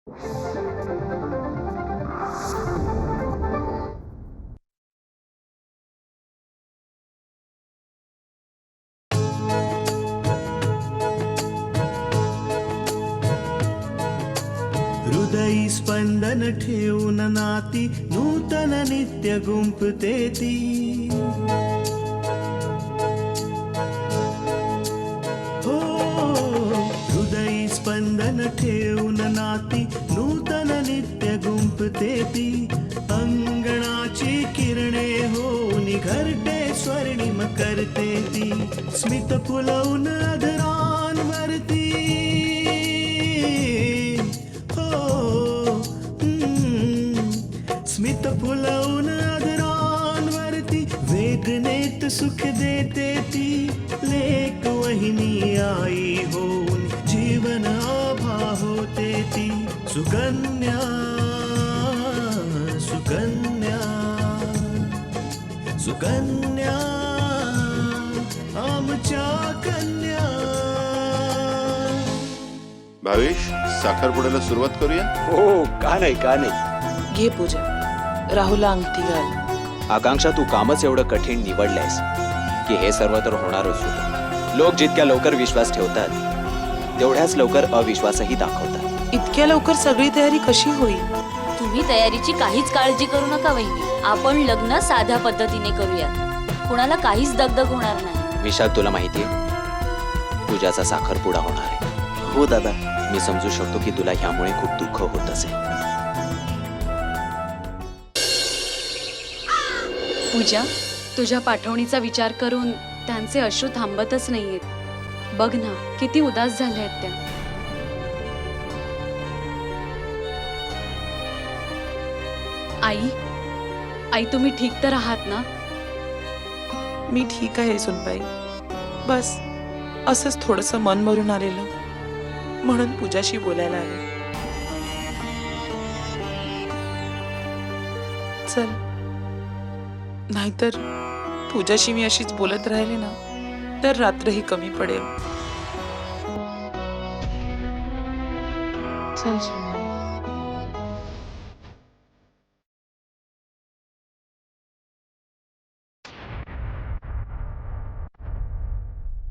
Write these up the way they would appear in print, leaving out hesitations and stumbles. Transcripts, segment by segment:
हृदयी स्पंदन ठेवून नाती नूतन नित्य गुंफते ती. हो हृदयी स्पंदन ठेवून नाती नूतन नित्य गुंफते ती. अंगणाची किरणे होऊन घरटे स्वर्णिम करते ती. स्मित फुलवून अधरांवरती स्मित फुलवून अधरांवरती वेदनेत सुख देते ती. लेक वहिनी आई होऊन जीवन आभा होते ती. सुकन्या सुकन्या सुकन्या आमच्या कन्या. भावेश, साखरपुड्याला सुरुवात करूया? हो, का नाही. घे पूजा, राहुलला अंगठी घाल. आकांक्षा, तू कामच एवढं कठीण निवडलंयस की हे सर्व तर होणारच होतं. लोक जितक्या लवकर विश्वास ठेवतात तेवढ्याच लवकर अविश्वासही दाखवतात. इतक्या लवकर सगळी तयारी कशी होईल? तुम्ही तयारीची काहीच काळजी करू नका वहिनी. आपण लग्न साध्या पद्धतीने करूया. कुणाला काहीच दगदग होणार नाही. विशाल, तुला माहितीये पूजाचा साखरपुडा होणार आहे. हो दादा. मी समजू शकतो की तुला ह्यामुळे खूप दुःख होत असेल. पूजा, तुझ्या पाठवणीचा विचार करून त्यांचे अश्रू थांबतच नाहीयेत. बघ ना, किती उदास झाल्या आहेत त्या. आई, तुम्ही ठीक तर आहात ना? मी ठीक आहे सुनबाई. बस असंच थोडंसं मन भरून आलेलं म्हणून पूजाशी बोलायला आले. चल, नाहीतर पूजाशी मी अशीच बोलत राहिले ना तर रात्रही कमी पडेल. चल.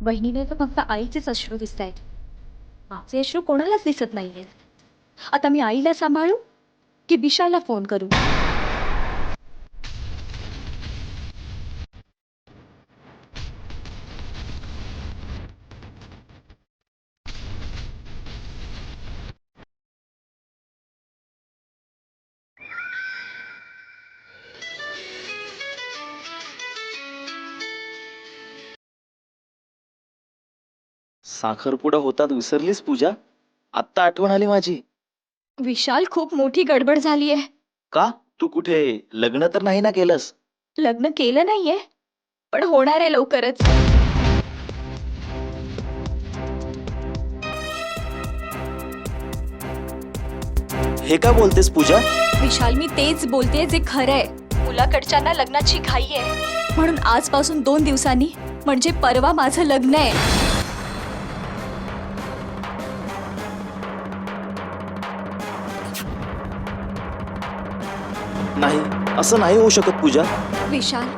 बहिणीने तर फक्त आईचेच अश्रू दिसत आहेत. माझे अश्रू कोणालाच दिसत नाहीये. आता मी आईला सांभाळू की विशालला फोन करू? साखरपुडा होतात विसरलीस पूजा? आत्ता आठवण आली माझी. विशाल, खूप मोठी गडबड झालीये. का? तू कुठे लग्न तर नाही ना केलंस? लग्न केलं नाहीये, पण होणार आहे लवकरच. हे का बोलतेस पूजा? विशाल, मी तेच बोलतेय जे खरंय. मुलाकडच्यांना लग्नाची घाई आहे, म्हणून आजपासून 2 दिवसांनी म्हणजे परवा माझं लग्न आहे. नाही, असं नाही होऊ शकत पूजा. विशाल,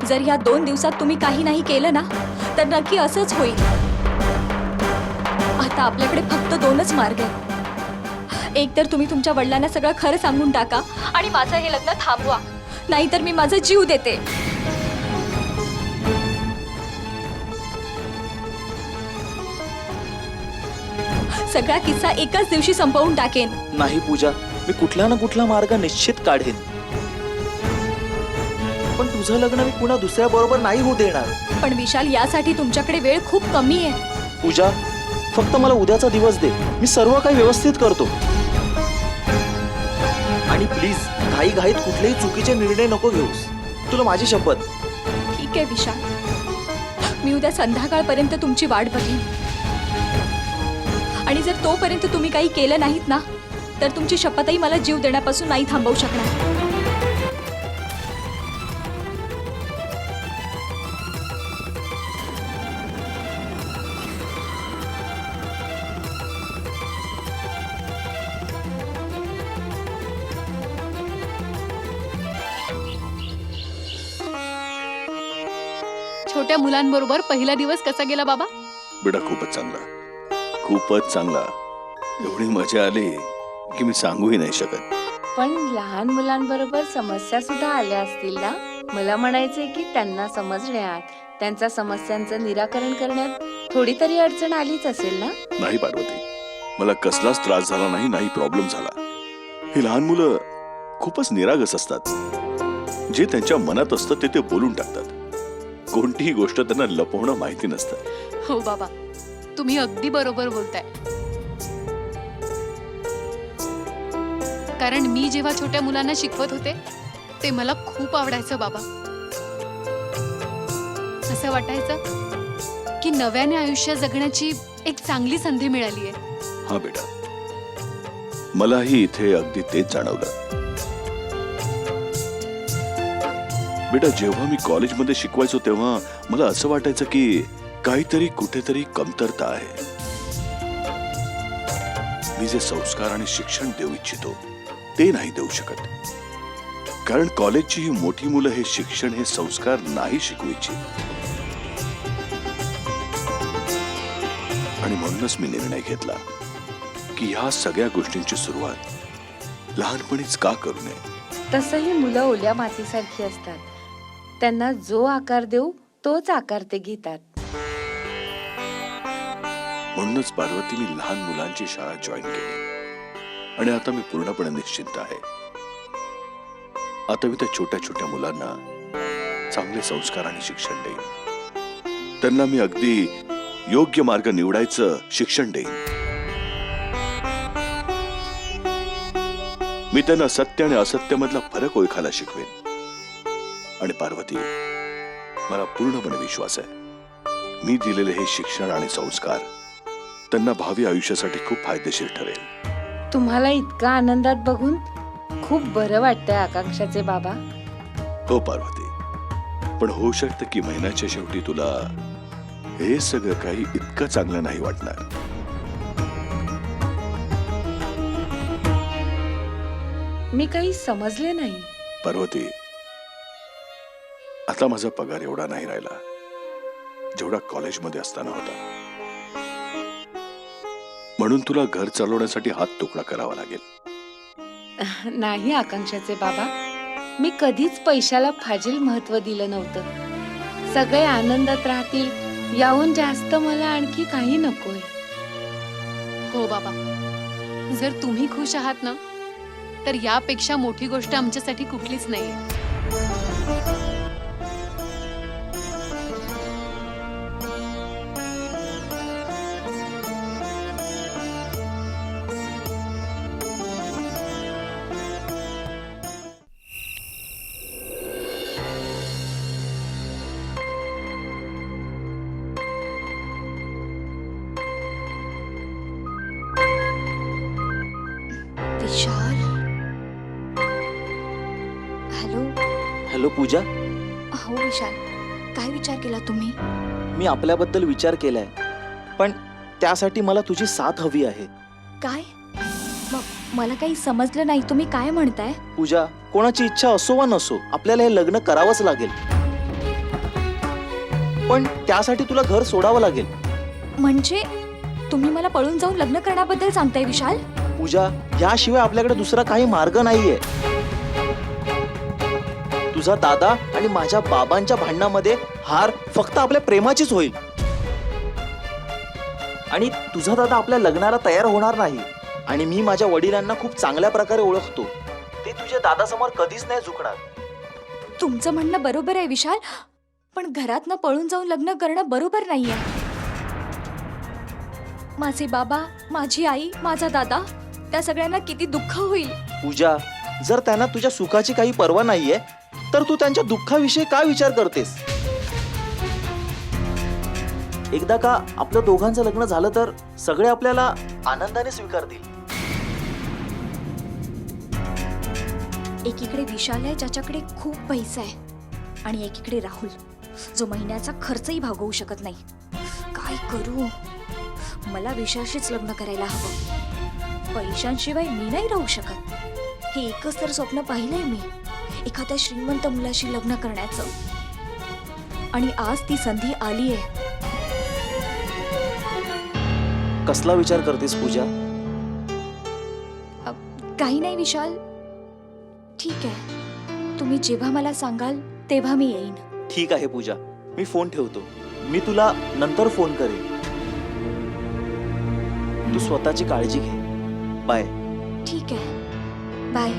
जर या 2 दिवसात तुम्ही काही नाही केलं ना तर नक्की असंच होईल. आता आपल्याकडे फक्त 2च मार्ग आहेत. एक तर तुम्ही तुमच्या वडिलांना सगळं खरं सांगून टाका आणि माझं हे लग्न थांबवा, नाहीतर मी माझा जीव देते. सगळा किस्सा एकाच दिवशी संपवून टाकेन. नाही पूजा, मी कुठला ना कुठला मार्ग निश्चित काढेन. पण तुझं लग्न मी पुन्हा दुसऱ्या बरोबर नाही होऊ देणार. पण विशाल, यासाठी तुमच्याकडे वेळ खूप कमी आहे. पूजा, फक्त मला उद्याचा दिवस दे. मी सर्व काही व्यवस्थित करतो. आणि प्लीज घाईघाईत कुठलेही चुकीचे निर्णय नको घेऊस. तुला माझी शपथ. ठीक आहे विशाल, मी उद्या संध्याकाळपर्यंत तुमची वाट बघेन. आणि जर तोपर्यंत तुम्ही काही केलं नाहीत ना तर तुमची शपथही मला जीव देण्यापासून नाही थांबवू शकणार. छोट्या मुलांबरोबर पहिला दिवस कसा गेला बाबा? बेटा खूपच चांगला. एवढी मजा आली की मी सांगूही नाही शकत. पण लहान मुलांबरोबर समस्या सुद्धा आल्या असतील ना? मला म्हणायचंय की त्यांना समजण्यात, त्यांच्या समस्यांचं निराकरण करण्यात थोडी तरी अडचण आलीच असेल ना? नाही पार्वती, मला कसलाच त्रास झाला नाही, नाही प्रॉब्लेम झाला. ही लहान मुलं खूपच निरागस असतात. जे त्यांच्या मनात असतं ते बोलून टाकतात. कोणतीही गोष्ट त्यांना लपवणं माहिती नसतं. हो बाबा, तुम्ही अगदी बरोबर बोलताय. कारण मी जेव्हा छोट्या मुलांना शिकवत होते ते मला खूप आवडायचं बाबा. असं वाटायचं की नव्याने आयुष्य जगण्याची एक चांगली संधी मिळाली आहे. हा बेटा, मलाही इथे अगदी तेच जाणवलं. बेटा, जेव्हा मी कॉलेजमध्ये शिकवायचो तेव्हा मला असं वाटायचं की काहीतरी कुठेतरी कमतरता आहे. मी जे संस्कार आणि शिक्षण देऊ इच्छितो ते नाही देऊ शकत. कारण कॉलेजची ही मोठी मुलं हे शिक्षण, हे संस्कार नाही शिकवू इच्छित. आणि म्हणूनच मी निर्णय घेतला की ह्या सगळ्या गोष्टींची सुरुवात लहानपणीच का करू नये. तसंही मुलं ओल्या मातीसारखी असतात. त्यांना जो आकार देऊ तोच आकार ते घेतात. म्हणूनच पार्वती, मी लहान मुलांची शाळा जॉईन केली आणि आता मी पूर्णपणे निश्चिंत आहे. आता मी त्या छोट्या छोट्या मुलांना चांगले संस्कार आणि शिक्षण देईन. त्यांना मी अगदी योग्य मार्ग निवडायचं शिक्षण देईन. मी त्यांना सत्य आणि असत्यामधला फरक ओळखायला शिकवेन. आणि पार्वती, मला पूर्णपणे विश्वास आहे मी दिलेले हे शिक्षण आणि संस्कार त्यांना भावी आयुष्यासाठी खूप फायदेशीर ठरेल. तुम्हाला इतका आनंदात बघून खूप बरं वाटतंय आकांक्षाचे बाबा. हो पार्वती, पण होऊ शकतं की महिन्याच्या शेवटी तुला हे सगळं काही इतकं चांगलं नाही वाटणार. मी काही समजले नाही. पार्वती, आता माझा पगार एवढा नाही राहिला जेवढा कॉलेजमध्ये असताना होता. म्हणून तुला घर चालवण्यासाठी हात तुकडा करावा लागेल. नाही आकांक्षाचे बाबा, मी कधीच पैशाला फाजील महत्व दिलं नव्हतं. सगळे आनंदात राहतील याहून जास्त मला आणखी काही नकोय. हो बाबा, जर तुम्ही खुश आहात ना, तर यापेक्षा मोठी गोष्ट आमच्यासाठी कुठलीच नाहीये. विशाल. हॅलो. हॅलो पूजा, हो विशाल, काय विचार केला तुम्ही? मी आपल्याबद्दल विचार केलाय, पण त्यासाठी मला तुझी साथ हवी आहे. काय? मला काही समजलं नाही, तुम्ही काय म्हणताय? पूजा, कोणाची इच्छा असो वा नसो, आपल्याला हे लग्न करावंच लागेल. पण त्यासाठी तुला घर सोडावं लागेल. म्हणजे तुम्ही मला पळून जाऊन लग्न करण्याबद्दल सांगताय विशाल? पूजा, याशिवाय आपल्याकडे दुसरा काही मार्ग नाहीये. तुझा दादा आणि माझ्या बाबांच्या भांडणामध्ये हार फक्त आपल्या प्रेमाचीच होईल. आणि तुझा दादा आपल्या लग्नाला तयार होणार नाही. आणि मी माझ्या वडिलांना खूप चांगल्या प्रकारे ओळखतो. ते तुझ्या दादासमोर कधीच नाही झुकणार. तुमचं म्हणणं बरोबर आहे विशाल, पण घरातनं पळून जाऊन लग्न करणं बरोबर नाहीये. माझे बाबा, माझी आई, माझा दादा, त्या सगळ्यांना किती दुःख होईल. पूजा, जर त्यांना तुझ्या सुखाची काही पर्वा नाहीये तर तू त्यांच्या दुःखाविषयी काय विचार करतेस? एकदा का आपल्या दोघांचं लग्न झालं तर सगळे आपल्याला आनंदाने स्वीकारतील. एकीकडे विशाल आहे ज्याच्याकडे खूप पैसा आहे, आणि एकीकडे राहुल जो महिन्याचा खर्चही भागवू शकत नाही. काय करू? मला विशालशीच लग्न करायला हवं. पैशांशिवाय मी नाही राहू शकत. हे एकच तर स्वप्न पाहिलंय मी, एखाद्या श्रीमंत मुलाशी लग्न करण्याचं. आणि आज ती संधी आलीये. कसला विचार करतेस पूजा? काही नाही विशाल, ठीक आहे. तुम्ही जेव्हा मला सांगाल तेव्हा मी येईन. ठीक आहे पूजा, मी फोन ठेवतो. मी तुला नंतर फोन करेन. तू स्वतःची काळजी घे. बाय. ठीक आहे, बाय.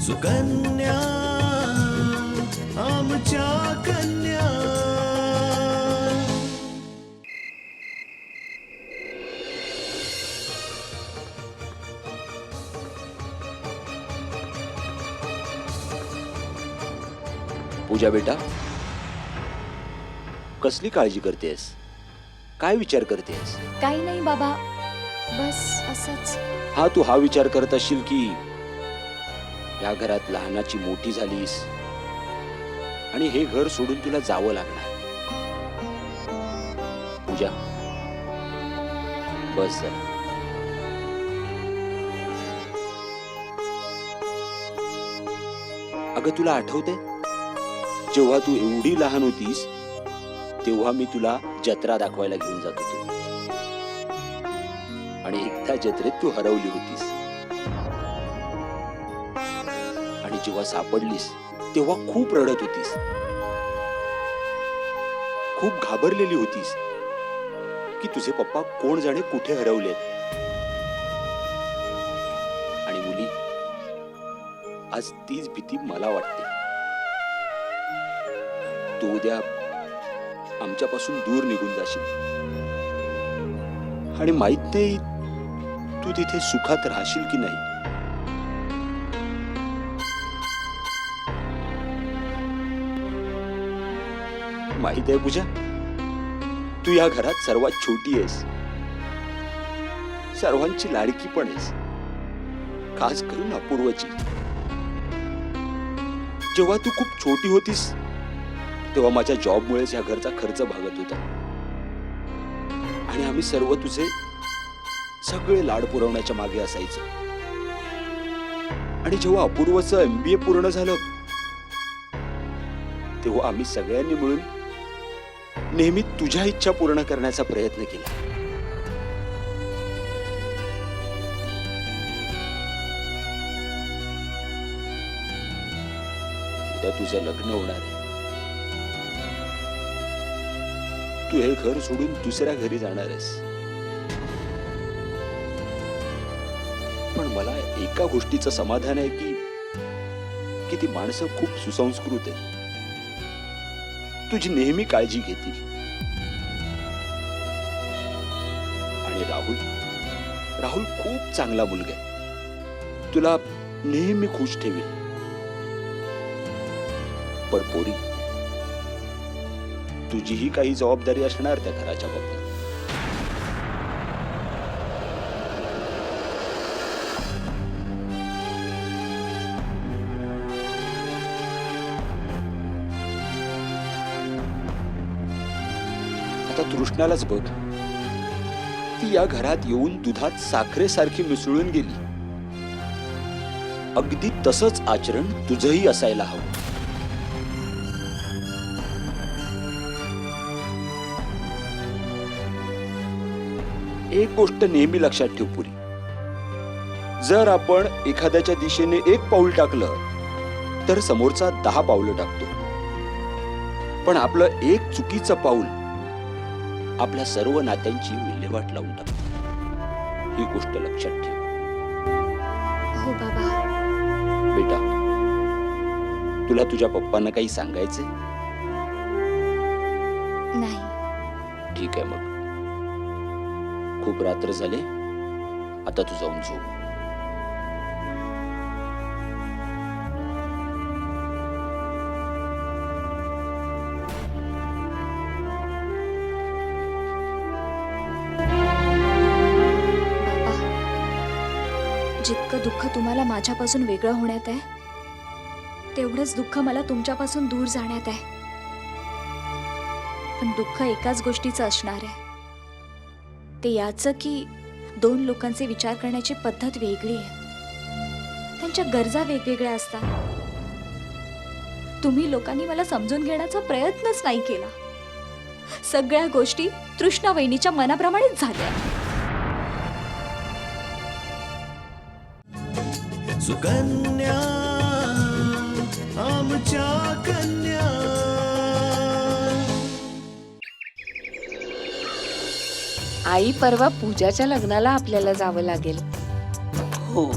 सुकन्या आमच्या कन्या. पूजा बेटा, कसली काळजी करतेस? काय विचार करतेस? काही नाही बाबा, बस असंच. हा, तू हा विचार करत असशील की या घरात लहानाची मोठी झालीस आणि हे घर सोडून तुला जावं लागणार. पूजा, बस जरा. अगं, तुला आठवते जेव्हा तू एवढी लहान होतीस तेव्हा मी तुला जत्रा दाखवायला घेऊन जात होतो आणि एकदा जत्रेत तू हरवली होतीस आणि जेव्हा सापडलीस तेव्हा खूप रडत होतीस, खूप घाबरलेली होतीस की तुझे पप्पा कोण जाणे कुठे हरवलेत. आणि मुली, आज तीच भीती मला वाटते. तू उद्या आमच्यापासून दूर निघून जाशील आणि माहित नाही तू तिथे सुखात राहशील की नाही. माहित आहे पूजा, तू या घरात सर्वात छोटी आहेस, सर्वांची लाडकी पण आहेस, खास करून अपूर्वची. जेव्हा तू खूप छोटी होतीस तेव्हा माझ्या जॉबमुळेच या घरचा खर्च भागत होता आणि आम्ही सर्व तुझे सगळे लाड पुरवण्याच्या मागे असायचो. आणि जेव्हा अपूर्वचं MBA पूर्ण झालं तेव्हा आम्ही सगळ्यांनी मिळून नेहमी तुझ्या इच्छा पूर्ण करण्याचा प्रयत्न केला. उद्या तुझं लग्न होणार आहे. तू हे घर सोडून दुसऱ्या घरी जाणार आहेस. पण मला एका गोष्टीचं समाधान आहे की ती माणसं खूप सुसंस्कृत आहेत, तुझी नेहमी काळजी घेतील. आणि राहुल खूप चांगला मुलगा आहे, तुला नेहमी खुश ठेवेल. पण पोरी, तुझीही काही जबाबदारी असणार त्या घराच्या बाबतीत. आता तृष्णालाच बघ, ती या घरात येऊन दुधात साखरेसारखी मिसळून गेली. अगदी तसंच आचरण तुझंही असायला हवं. एक गोष्ट नेहमी लक्षात ठेव पुरी, जर आपण एखाद्याच्या दिशेने एक पाऊल टाकलं तर समोरचा 10 पावलं टाकतो. पण आपलं एक चुकीचं पाऊल आपल्या सर्व नात्यांची विल्हेवाट लावून टाकतं. ही गोष्ट लक्षात ठेव. हो बाबा. बेटा, तुला तुझ्या पप्पांना काही सांगायचंय? नाही. ठीक आहे मग. खूप रात्र झाले, आता तू जाऊन झोप. जितकं दुःख तुम्हाला माझ्यापासून वेगळं होण्यात आहे, तेवढंच दुःख मला तुमच्यापासून दूर जाण्यात आहे. पण दुःख एकाच गोष्टीचं असणार आहे, ते याचं की दोन लोकांचे विचार करण्याची पद्धत वेगळी आहे. त्यांच्या गरजा वेगवेगळ्या असतात. तुम्ही लोकांनी मला समजून घेण्याचा प्रयत्नच नाही केला. सगळ्या गोष्टी तृष्णा वहिनीच्या मनाप्रमाणेच झाल्या. सुकन्या आमच्या कन्या. आई, परवा पूजाच्या लग्नाला आपल्याला जावं लागेल. हो,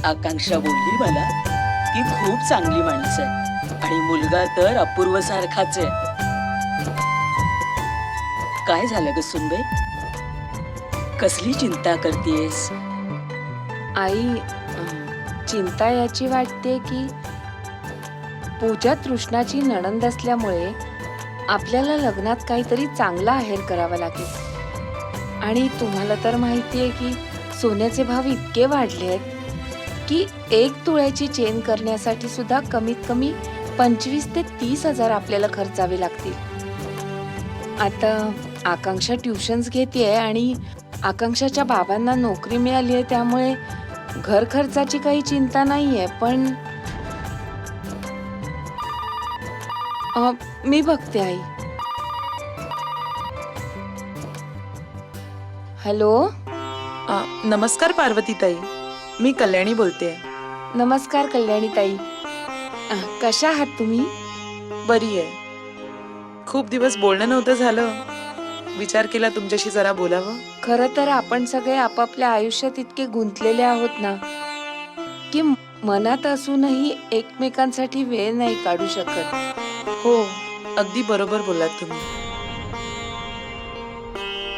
आकांक्षा बोलली मला ती खूप चांगली माणसं आहे आणि मुलगा तर अपूर्व सारखाच आहे. काय झालं ग सुनबाई, कसली चिंता करतेस? आई, चिंता याची वाटते की पूजा तृष्णाची नणंद असल्यामुळे आपल्याला लग्नात काहीतरी चांगला आहेर करावा लागेल. आणि तुम्हाला तर माहिती आहे की सोन्याचे भाव इतके वाढले आहेत की 1 तोळ्याची चेन करण्यासाठी सुद्धा कमीत कमी 25 ते 30 हजार आपल्याला खर्चावे लागतील. आता आकांक्षा ट्युशन्स घेतेय आणि आकांक्षाच्या बाबांना नोकरी मिळाली आहे, त्यामुळे घर खर्चाची काही चिंता नाहीये. पण मी बघते आई. हॅलो. नमस्कार पार्वतीताई, मी कल्याणी बोलते. नमस्कार कल्याणी ताई. कशा आहात तुम्ही? बरी आहे. खूप दिवस बोलणं नव्हतं झालं, विचार केला तुमच्याशी जरा बोलावं. खरं तर आपण सगळे आपापल्या आयुष्यात इतके गुंतलेले आहोत ना की मनात असूनही एकमेकांसाठी वेळ नाही काढू शकत. हो, अगदी बरोबर बोलात तुम्ही.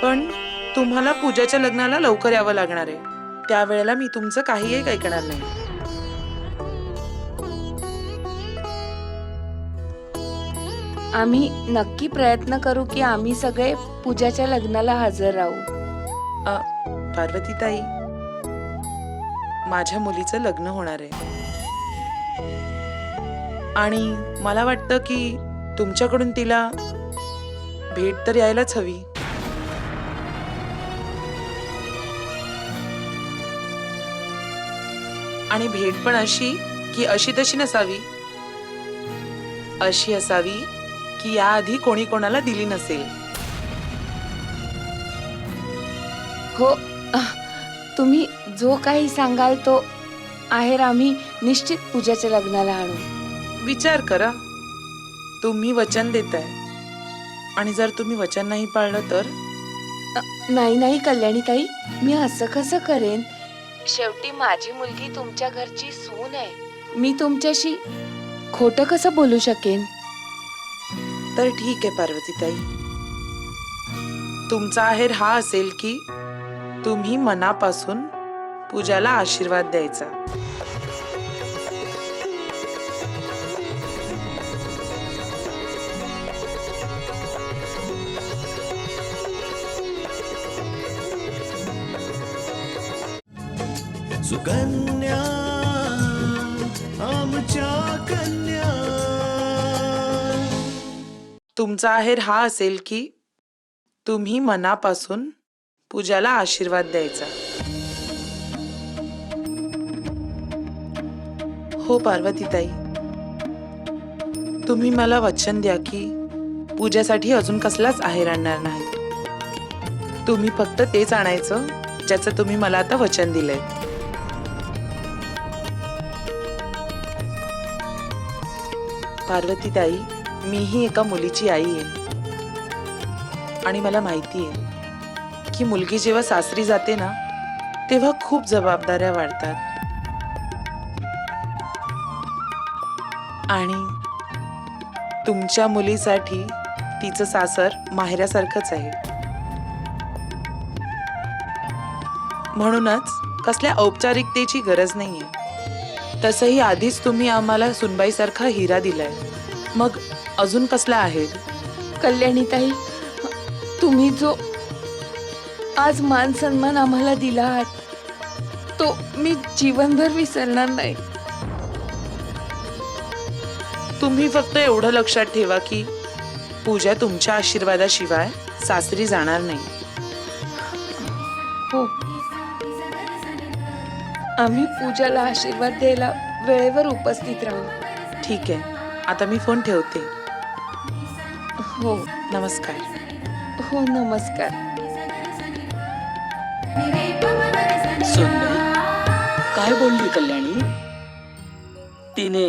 पण तुम्हाला पूजाच्या लग्नाला लवकर यावं लागणार आहे, त्यावेळेला मी तुमचं काही एक ऐकणार नाही. आम्ही नक्की प्रयत्न करू की आम्ही सगळे पूजाच्या लग्नाला हजर राहू. पार्वतीताई, माझ्या मुलीचं लग्न होणार आहे आणि मला वाटतं की तुमच्याकडून तिला भेट तर यायलाच हवी. आणि भेट पण अशी की अशी तशी नसावी, अशी असावी की याआधी कोणी कोणाला दिली नसेल. हो, तुम्ही जो काही सांगाल तो आहेर आम्ही निश्चित पूजाच्या लग्नाला आणू. विचार करा, तुम्ही वचन देताय आणि जर तुम्ही वचन नाही पाळलं तर? नाही नाही कल्याणी ताई, मी असं कसं करेन? शेवटी माझी मुलगी तुमच्या घरची सून आहे. मी तुमच्याशी खोटं कसं बोलू शकेन? तर ठीक आहे पार्वतीताई, तुमचा आहेर हा असेल की तुम्ही मनापासून पूजाला आशीर्वाद द्यायचा. सुकन्या आमच्या कन्या. तुमचा आहेर हा असेल की तुम्ही मनापासून पूजाला आशीर्वाद द्यायचा. हो पार्वतीताई, तुम्ही मला वचन द्या की पूजासाठी अजून कसलाच आहेर आणणार नाही. तुम्ही फक्त तेच आणायचं ज्याचं तुम्ही मला आता वचन दिलंय. पार्वतीताई, मीही एका मुलीची आई आहे आणि मला माहिती आहे की मुलगी जेव्हा सासरी जाते ना तेव्हा खूप जबाबदाऱ्या वाढतात आणि तुमच्या मुलीसाठी तिचं सासर माहेऱ्यासारखंच आहे. म्हणूनच कसल्या औपचारिकतेची गरज नाहीये. तसंही आधीच तुम्ही आम्हाला सुनबाईसारखा हिरा दिलाय, मग अजून कसला आहे? कल्याणीताई, तुम्ही जो आज मान सन्मान आम्हाला दिला आहात तो मी जीवनभर विसरणार नाही. तुम्ही फक्त एवढं लक्षात ठेवा की पूजा तुमच्या आशीर्वादाशिवाय सासरी जाणार नाही. हो, आम्ही पूजाला आशीर्वाद द्यायला वेळेवर उपस्थित राहू. ठीक आहे, आता मी फोन ठेवते. हो. नमस्कार. हो, नमस्कार. सोनबाई, काय बोलली कल्याणी? तिने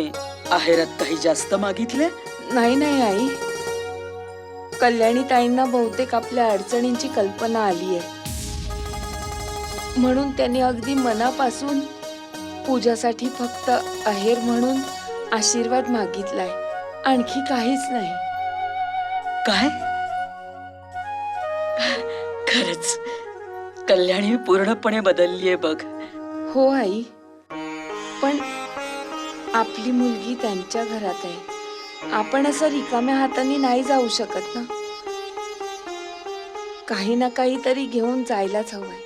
आहेरात काही जास्त मागितले? नाही आई, कल्याणी ताईंना बहुतेक आपल्या अडचणींची कल्पना आली आहे, म्हणून त्यांनी अगदी मनापासून पूजासाठी फक्त आहेर म्हणून आशीर्वाद मागितलाय, आणखी काहीच नाही. काय? खरंच कल्याणी पूर्णपणे बदललीये बघ. हो आई, पण आपली मुलगी त्यांच्या घरात आहे. आपण असं रिकाम्या हाताने नाही जाऊ शकत ना. काही ना काहीतरी घेऊन जायलाच हवंय.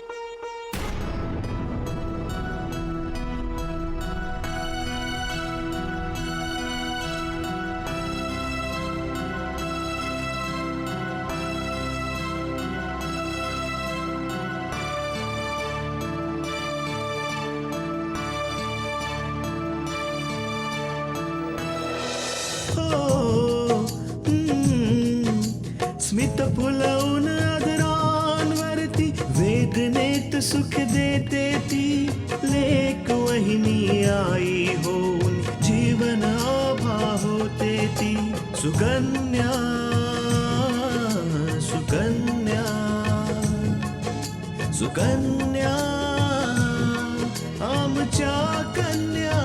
स्मित फुलवून आदरांवरती वेदनेत सुख देते ती लेक वहिनी आई होऊन जीवन आभा होते ती सुकन्या सुकन्या सुकन्या आमच्या कन्या.